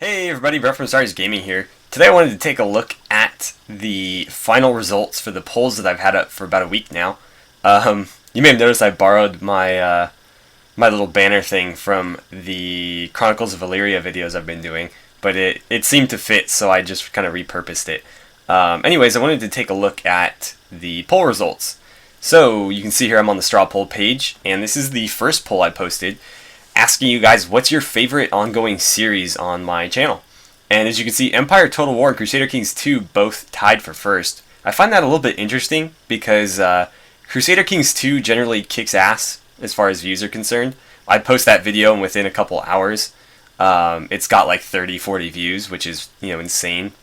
Hey everybody, Referral from AstartesGaming here. Today I wanted to take a look at the final results for the polls that I've had up for about a week now. You may have noticed I borrowed my little banner thing from the Chronicles of Valyria videos I've been doing, but it seemed to fit, so I just kind of repurposed it. Anyways, I wanted to take a look at the poll results. So you can see here I'm on the straw poll page, and this is the first poll I posted, asking you guys what's your favorite ongoing series on my channel. And as you can see, Empire Total War and Crusader Kings 2 both tied for first. I find that a little bit interesting because Crusader Kings 2 generally kicks ass as far as views are concerned. I post that video and within a couple hours it's got like 30-40 views, which is insane.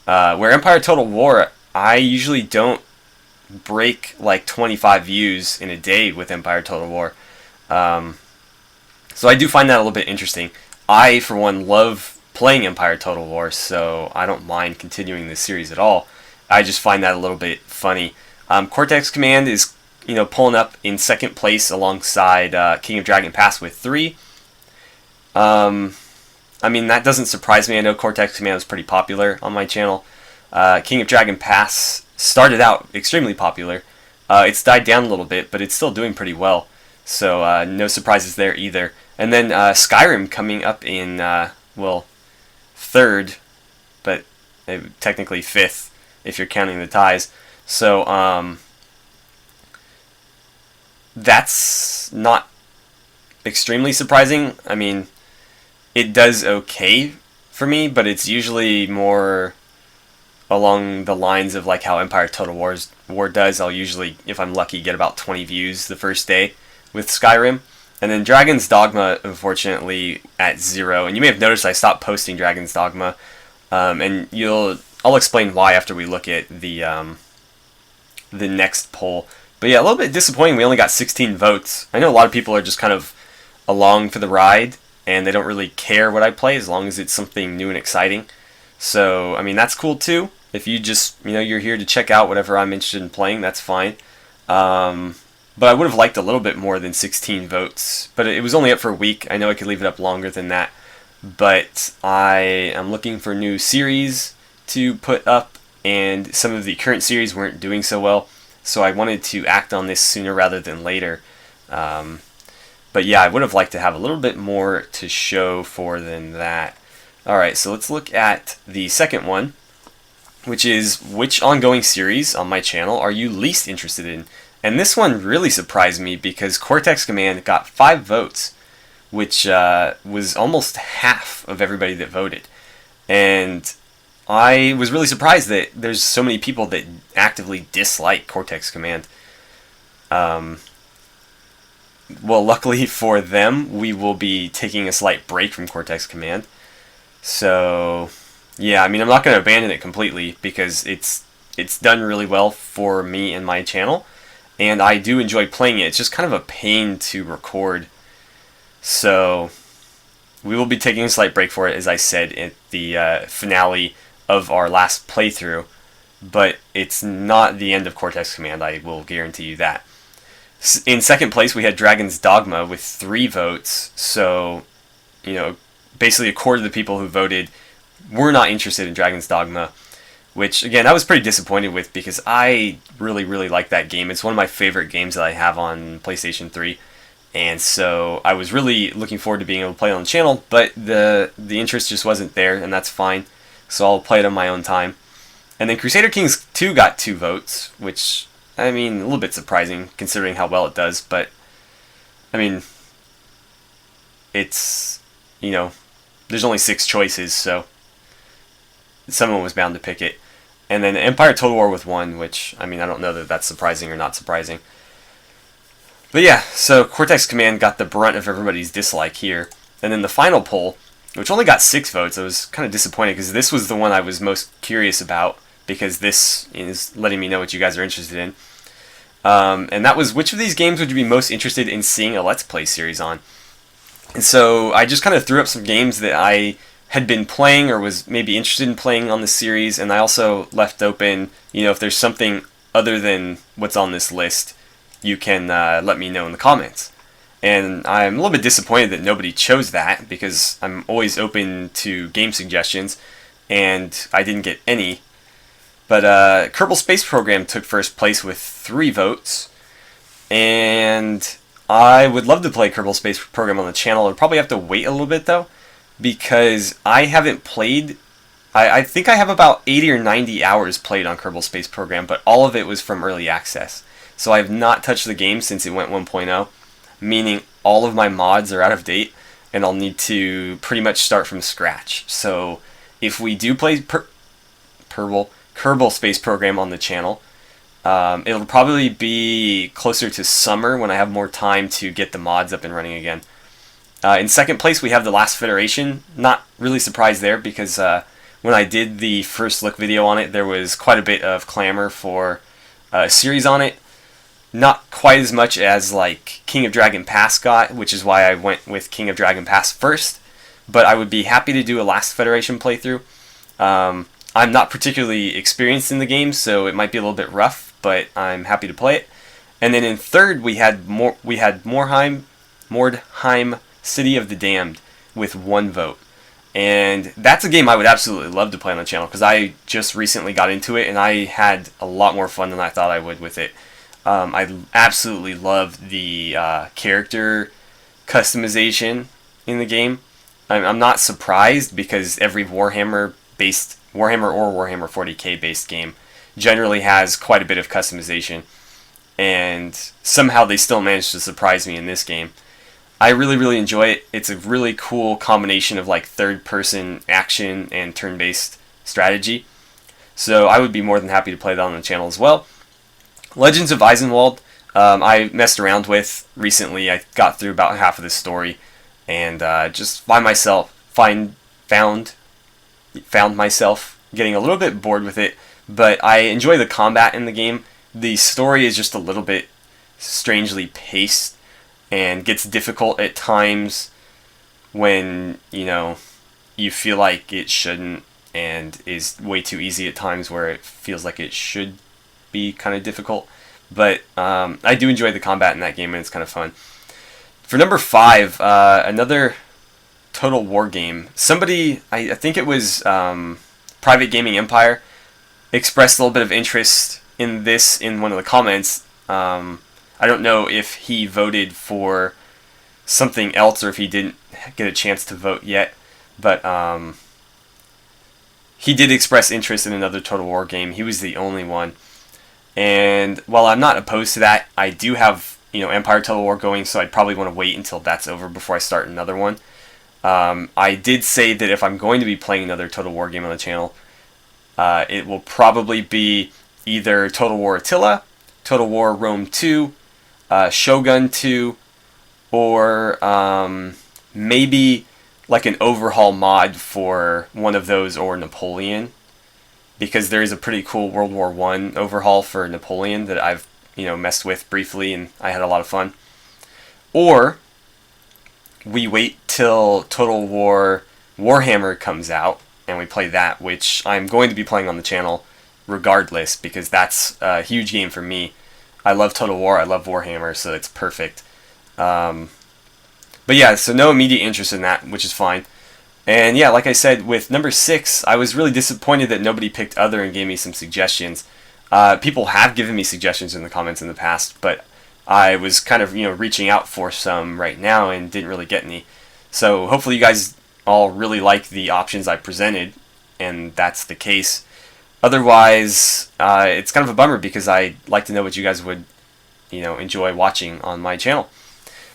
Where Empire Total War, I usually don't break like 25 views in a day with Empire Total War. So I do find that a little bit interesting. I, for one, love playing Empire Total War, so I don't mind continuing this series at all. I just find that a little bit funny. Cortex Command is, pulling up in second place alongside King of Dragon Pass with 3. I mean, that doesn't surprise me. I know Cortex Command was pretty popular on my channel. King of Dragon Pass started out extremely popular. It's died down a little bit, but it's still doing pretty well. So no surprises there either. And then Skyrim coming up in, third, but technically fifth if you're counting the ties. So that's not extremely surprising. I mean, it does okay for me, but it's usually more along the lines of like how Empire Total War does. I'll usually, if I'm lucky, get about 20 views the first day with Skyrim. And then Dragon's Dogma, unfortunately, at 0. And you may have noticed I stopped posting Dragon's Dogma, and I'll explain why after we look at the next poll. But yeah, a little bit disappointing. We only got 16 votes. I know a lot of people are just kind of along for the ride, and they don't really care what I play as long as it's something new and exciting. So I mean, that's cool too. If you just you're here to check out whatever I'm interested in playing, that's fine. But I would have liked a little bit more than 16 votes. But it was only up for a week. I know I could leave it up longer than that. But I am looking for new series to put up, and some of the current series weren't doing so well. So I wanted to act on this sooner rather than later. But yeah, I would have liked to have a little bit more to show for than that. Alright, so let's look at the second one, which is which ongoing series on my channel are you least interested in? And this one really surprised me because Cortex Command got 5 votes, which was almost half of everybody that voted. And I was really surprised that there's so many people that actively dislike Cortex Command. Well, luckily for them, we will be taking a slight break from Cortex Command. So, yeah, I mean, I'm not going to abandon it completely because it's done really well for me and my channel. And I do enjoy playing it. It's just kind of a pain to record. So we will be taking a slight break for it, as I said, at the finale of our last playthrough. But it's not the end of Cortex Command, I will guarantee you that. In second place, we had Dragon's Dogma with 3 votes. So, basically a quarter of the people who voted were not interested in Dragon's Dogma. Which, again, I was pretty disappointed with because I really, really like that game. It's one of my favorite games that I have on PlayStation 3. And so I was really looking forward to being able to play it on the channel, but the interest just wasn't there, and that's fine. So I'll play it on my own time. And then Crusader Kings 2 got 2 votes, which, I mean, a little bit surprising considering how well it does. But, I mean, it's, there's only 6 choices, so someone was bound to pick it. And then Empire Total War with 1, which, I mean, I don't know that that's surprising or not surprising. But yeah, so Cortex Command got the brunt of everybody's dislike here. And then the final poll, which only got 6 votes, I was kind of disappointed because this was the one I was most curious about because this is letting me know what you guys are interested in. And that was, which of these games would you be most interested in seeing a Let's Play series on? And so I just kind of threw up some games that I had been playing or was maybe interested in playing on the series, and I also left open, if there's something other than what's on this list, you can let me know in the comments. And I'm a little bit disappointed that nobody chose that, because I'm always open to game suggestions, and I didn't get any. But Kerbal Space Program took first place with 3 votes, and I would love to play Kerbal Space Program on the channel. I'd probably have to wait a little bit though, because I haven't played. I think I have about 80 or 90 hours played on Kerbal Space Program, but all of it was from early access. So I have not touched the game since it went 1.0, meaning all of my mods are out of date, and I'll need to pretty much start from scratch. So if we do play Kerbal Space Program on the channel, it'll probably be closer to summer when I have more time to get the mods up and running again. In second place, we have The Last Federation. Not really surprised there, because when I did the first look video on it, there was quite a bit of clamor for a series on it. Not quite as much as like King of Dragon Pass got, which is why I went with King of Dragon Pass first. But I would be happy to do a Last Federation playthrough. I'm not particularly experienced in the game, so it might be a little bit rough, but I'm happy to play it. And then in third, we had Mordheim, City of the Damned, with 1 vote. And that's a game I would absolutely love to play on the channel, because I just recently got into it, and I had a lot more fun than I thought I would with it. I absolutely love the character customization in the game. I'm not surprised, because every Warhammer or Warhammer 40k based game generally has quite a bit of customization, and somehow they still managed to surprise me in this game. I really enjoy it. It's a really cool combination of like third-person action and turn-based strategy. So I would be more than happy to play that on the channel as well. Legends of Eisenwald, I messed around with recently. I got through about half of the story, and just found myself getting a little bit bored with it. But I enjoy the combat in the game. The story is just a little bit strangely paced, and gets difficult at times when, you feel like it shouldn't, and is way too easy at times where it feels like it should be kind of difficult. But I do enjoy the combat in that game, and it's kind of fun. For number 5, another Total War game. Somebody, I think it was Private Gaming Empire, expressed a little bit of interest in this in one of the comments. I don't know if he voted for something else or if he didn't get a chance to vote yet, but he did express interest in another Total War game. He was the only one. And while I'm not opposed to that, I do have Empire Total War going, so I'd probably want to wait until that's over before I start another one. I did say that if I'm going to be playing another Total War game on the channel, it will probably be either Total War Attila, Total War Rome 2, Shogun 2, or maybe like an overhaul mod for one of those, or Napoleon, because there is a pretty cool World War I overhaul for Napoleon that I've messed with briefly, and I had a lot of fun. Or we wait till Total War Warhammer comes out and we play that, which I'm going to be playing on the channel regardless, because that's a huge game for me. I love Total War, I love Warhammer, so it's perfect. But yeah, so no immediate interest in that, which is fine. And yeah, like I said, with number 6, I was really disappointed that nobody picked other and gave me some suggestions. People have given me suggestions in the comments in the past, but I was kind of reaching out for some right now and didn't really get any. So hopefully you guys all really like the options I presented, and that's the case. Otherwise, it's kind of a bummer, because I'd like to know what you guys would enjoy watching on my channel.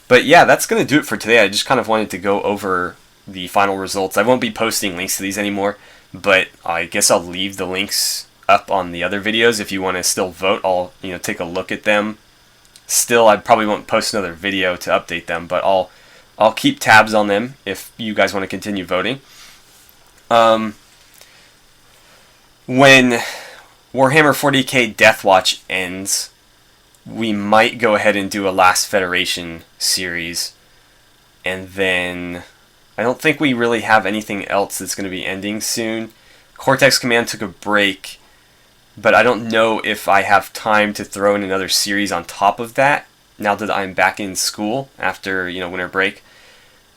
But yeah, that's going to do it for today. I just kind of wanted to go over the final results. I won't be posting links to these anymore, but I guess I'll leave the links up on the other videos. If you want to still vote, I'll take a look at them. Still, I probably won't post another video to update them, but I'll keep tabs on them if you guys want to continue voting. When Warhammer 40k Deathwatch ends, we might go ahead and do a Last Federation series, and then I don't think we really have anything else that's going to be ending soon. Cortex Command took a break, but I don't know if I have time to throw in another series on top of that now that I'm back in school after, winter break.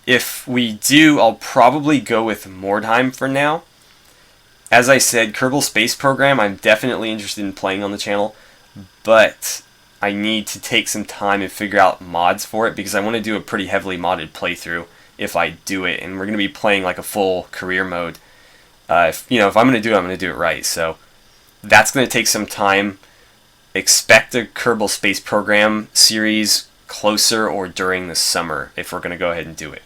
If we do, I'll probably go with Mordheim for now. As I said, Kerbal Space Program, I'm definitely interested in playing on the channel, but I need to take some time and figure out mods for it, because I want to do a pretty heavily modded playthrough if I do it, and we're going to be playing like a full career mode. If I'm going to do it, I'm going to do it right. So that's going to take some time. Expect a Kerbal Space Program series closer or during the summer if we're going to go ahead and do it.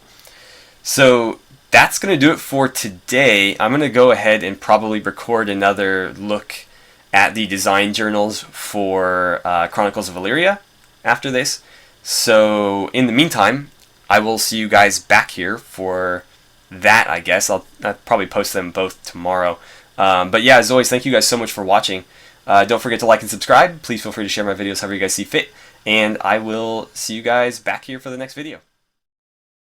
So that's going to do it for today. I'm going to go ahead and probably record another look at the design journals for Chronicles of Valyria after this. So in the meantime, I will see you guys back here for that, I guess. I'll probably post them both tomorrow. But yeah, as always, thank you guys so much for watching. Don't forget to like and subscribe. Please feel free to share my videos however you guys see fit. And I will see you guys back here for the next video.